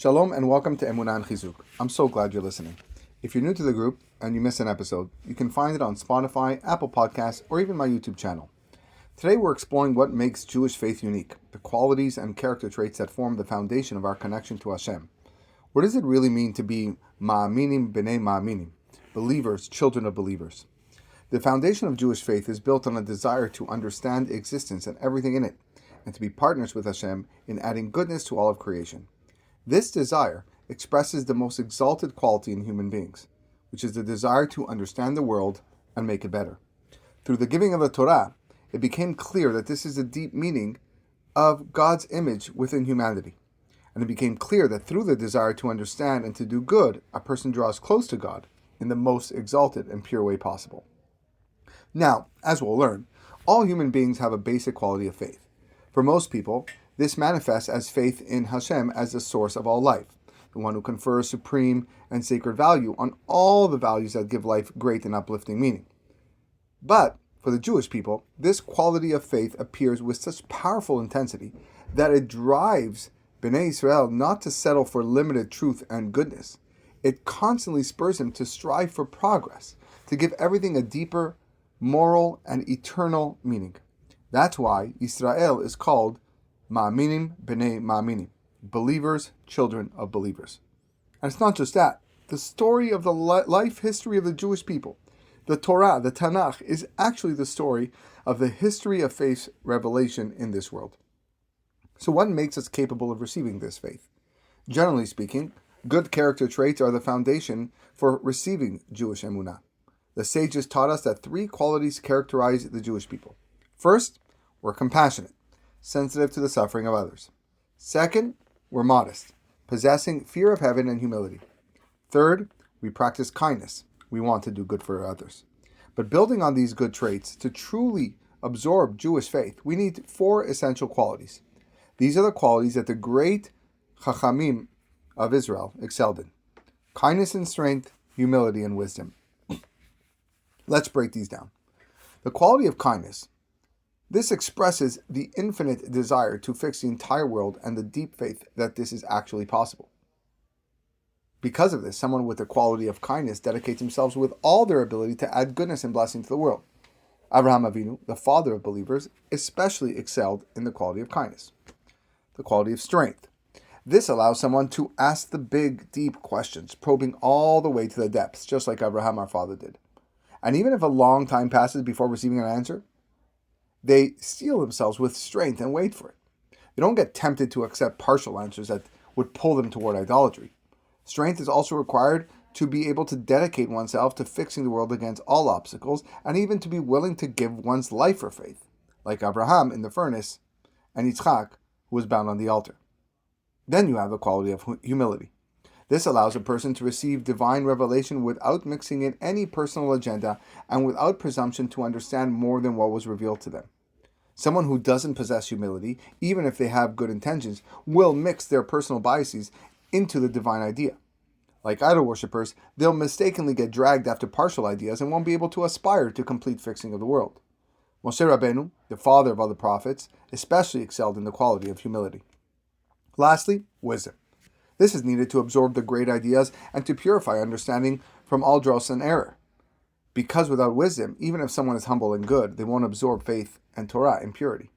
Shalom and welcome to Emunah and Chizuk. I'm so glad you're listening. If you're new to the group and you miss an episode, you can find it on Spotify, Apple Podcasts, or even my YouTube channel. Today we're exploring what makes Jewish faith unique, the qualities and character traits that form the foundation of our connection to Hashem. What does it really mean to be Ma'aminim B'nei Ma'aminim, believers, children of believers? The foundation of Jewish faith is built on a desire to understand existence and everything in it, and to be partners with Hashem in adding goodness to all of creation. This desire expresses the most exalted quality in human beings, which is the desire to understand the world and make it better. Through the giving of the Torah, it became clear that this is the deep meaning of God's image within humanity. And it became clear that through the desire to understand and to do good, a person draws close to God in the most exalted and pure way possible. Now, as we'll learn, all human beings have a basic quality of faith. For most people, this manifests as faith in Hashem as the source of all life, the one who confers supreme and sacred value on all the values that give life great and uplifting meaning. But for the Jewish people, this quality of faith appears with such powerful intensity that it drives Bnei Israel not to settle for limited truth and goodness. It constantly spurs them to strive for progress, to give everything a deeper, moral, and eternal meaning. That's why Israel is called Ma'aminim B'nei Ma'aminim, believers, children of believers. And it's not just that. The story of the life history of the Jewish people, the Torah, the Tanakh, is actually the story of the history of faith's revelation in this world. So what makes us capable of receiving this faith? Generally speaking, good character traits are the foundation for receiving Jewish emunah. The sages taught us that three qualities characterize the Jewish people. First, we're compassionate, sensitive to the suffering of others. Second, we're modest, possessing fear of heaven and humility. Third, we practice kindness. We want to do good for others. But building on these good traits, to truly absorb Jewish faith, we need four essential qualities. These are the qualities that the great Chachamim of Israel excelled in: kindness and strength, humility and wisdom. Let's break these down. The quality of kindness. This expresses the infinite desire to fix the entire world and the deep faith that this is actually possible. Because of this, someone with the quality of kindness dedicates themselves with all their ability to add goodness and blessing to the world. Avraham Avinu, the father of believers, especially excelled in the quality of kindness. The quality of strength. This allows someone to ask the big, deep questions, probing all the way to the depths, just like Abraham, our father, did. And even if a long time passes before receiving an answer, they steel themselves with strength and wait for it. They don't get tempted to accept partial answers that would pull them toward idolatry. Strength is also required to be able to dedicate oneself to fixing the world against all obstacles, and even to be willing to give one's life for faith, like Abraham in the furnace and Yitzchak, who was bound on the altar. Then you have the quality of humility. This allows a person to receive divine revelation without mixing in any personal agenda and without presumption to understand more than what was revealed to them. Someone who doesn't possess humility, even if they have good intentions, will mix their personal biases into the divine idea. Like idol worshippers, they'll mistakenly get dragged after partial ideas and won't be able to aspire to complete fixing of the world. Moshe Rabbeinu, the father of other prophets, especially excelled in the quality of humility. Lastly, wisdom. This is needed to absorb the great ideas and to purify understanding from all dross and error. Because without wisdom, even if someone is humble and good, they won't absorb faith and Torah in purity.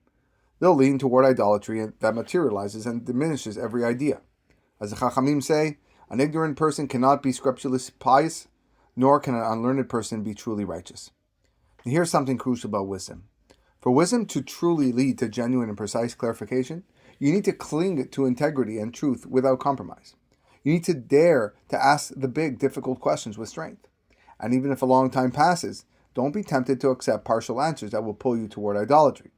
They'll lean toward idolatry that materializes and diminishes every idea. As the Chachamim say, an ignorant person cannot be scrupulously pious, nor can an unlearned person be truly righteous. And here's something crucial about wisdom. For wisdom to truly lead to genuine and precise clarification, you need to cling to integrity and truth without compromise. You need to dare to ask the big, difficult questions with strength. And even if a long time passes, don't be tempted to accept partial answers that will pull you toward idolatry.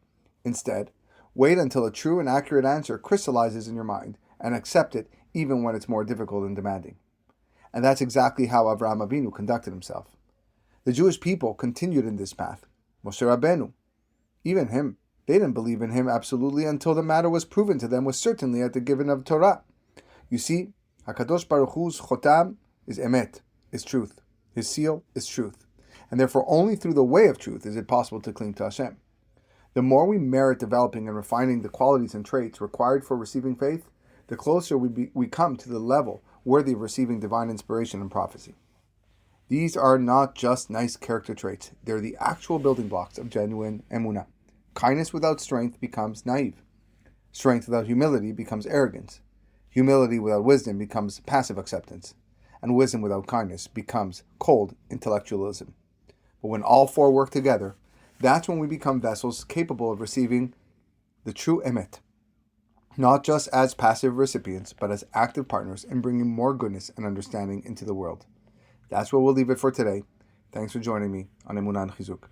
Instead, wait until a true and accurate answer crystallizes in your mind and accept it even when it's more difficult and demanding. And that's exactly how Avraham Avinu conducted himself. The Jewish people continued in this path. Moshe Rabbeinu, even him, they didn't believe in him absolutely until the matter was proven to them with certainty at the giving of Torah. You see, HaKadosh Baruch Hu's chotam is emet, is truth. His seal is truth. And therefore only through the way of truth is it possible to cling to Hashem. The more we merit developing and refining the qualities and traits required for receiving faith, the closer we come to the level worthy of receiving divine inspiration and prophecy. These are not just nice character traits, they're the actual building blocks of genuine emunah. Kindness without strength becomes naive. Strength without humility becomes arrogance. Humility without wisdom becomes passive acceptance. And wisdom without kindness becomes cold intellectualism. But when all four work together, that's when we become vessels capable of receiving the true emet, not just as passive recipients, but as active partners in bringing more goodness and understanding into the world. That's where we'll leave it for today. Thanks for joining me on Emunah and Chizuk.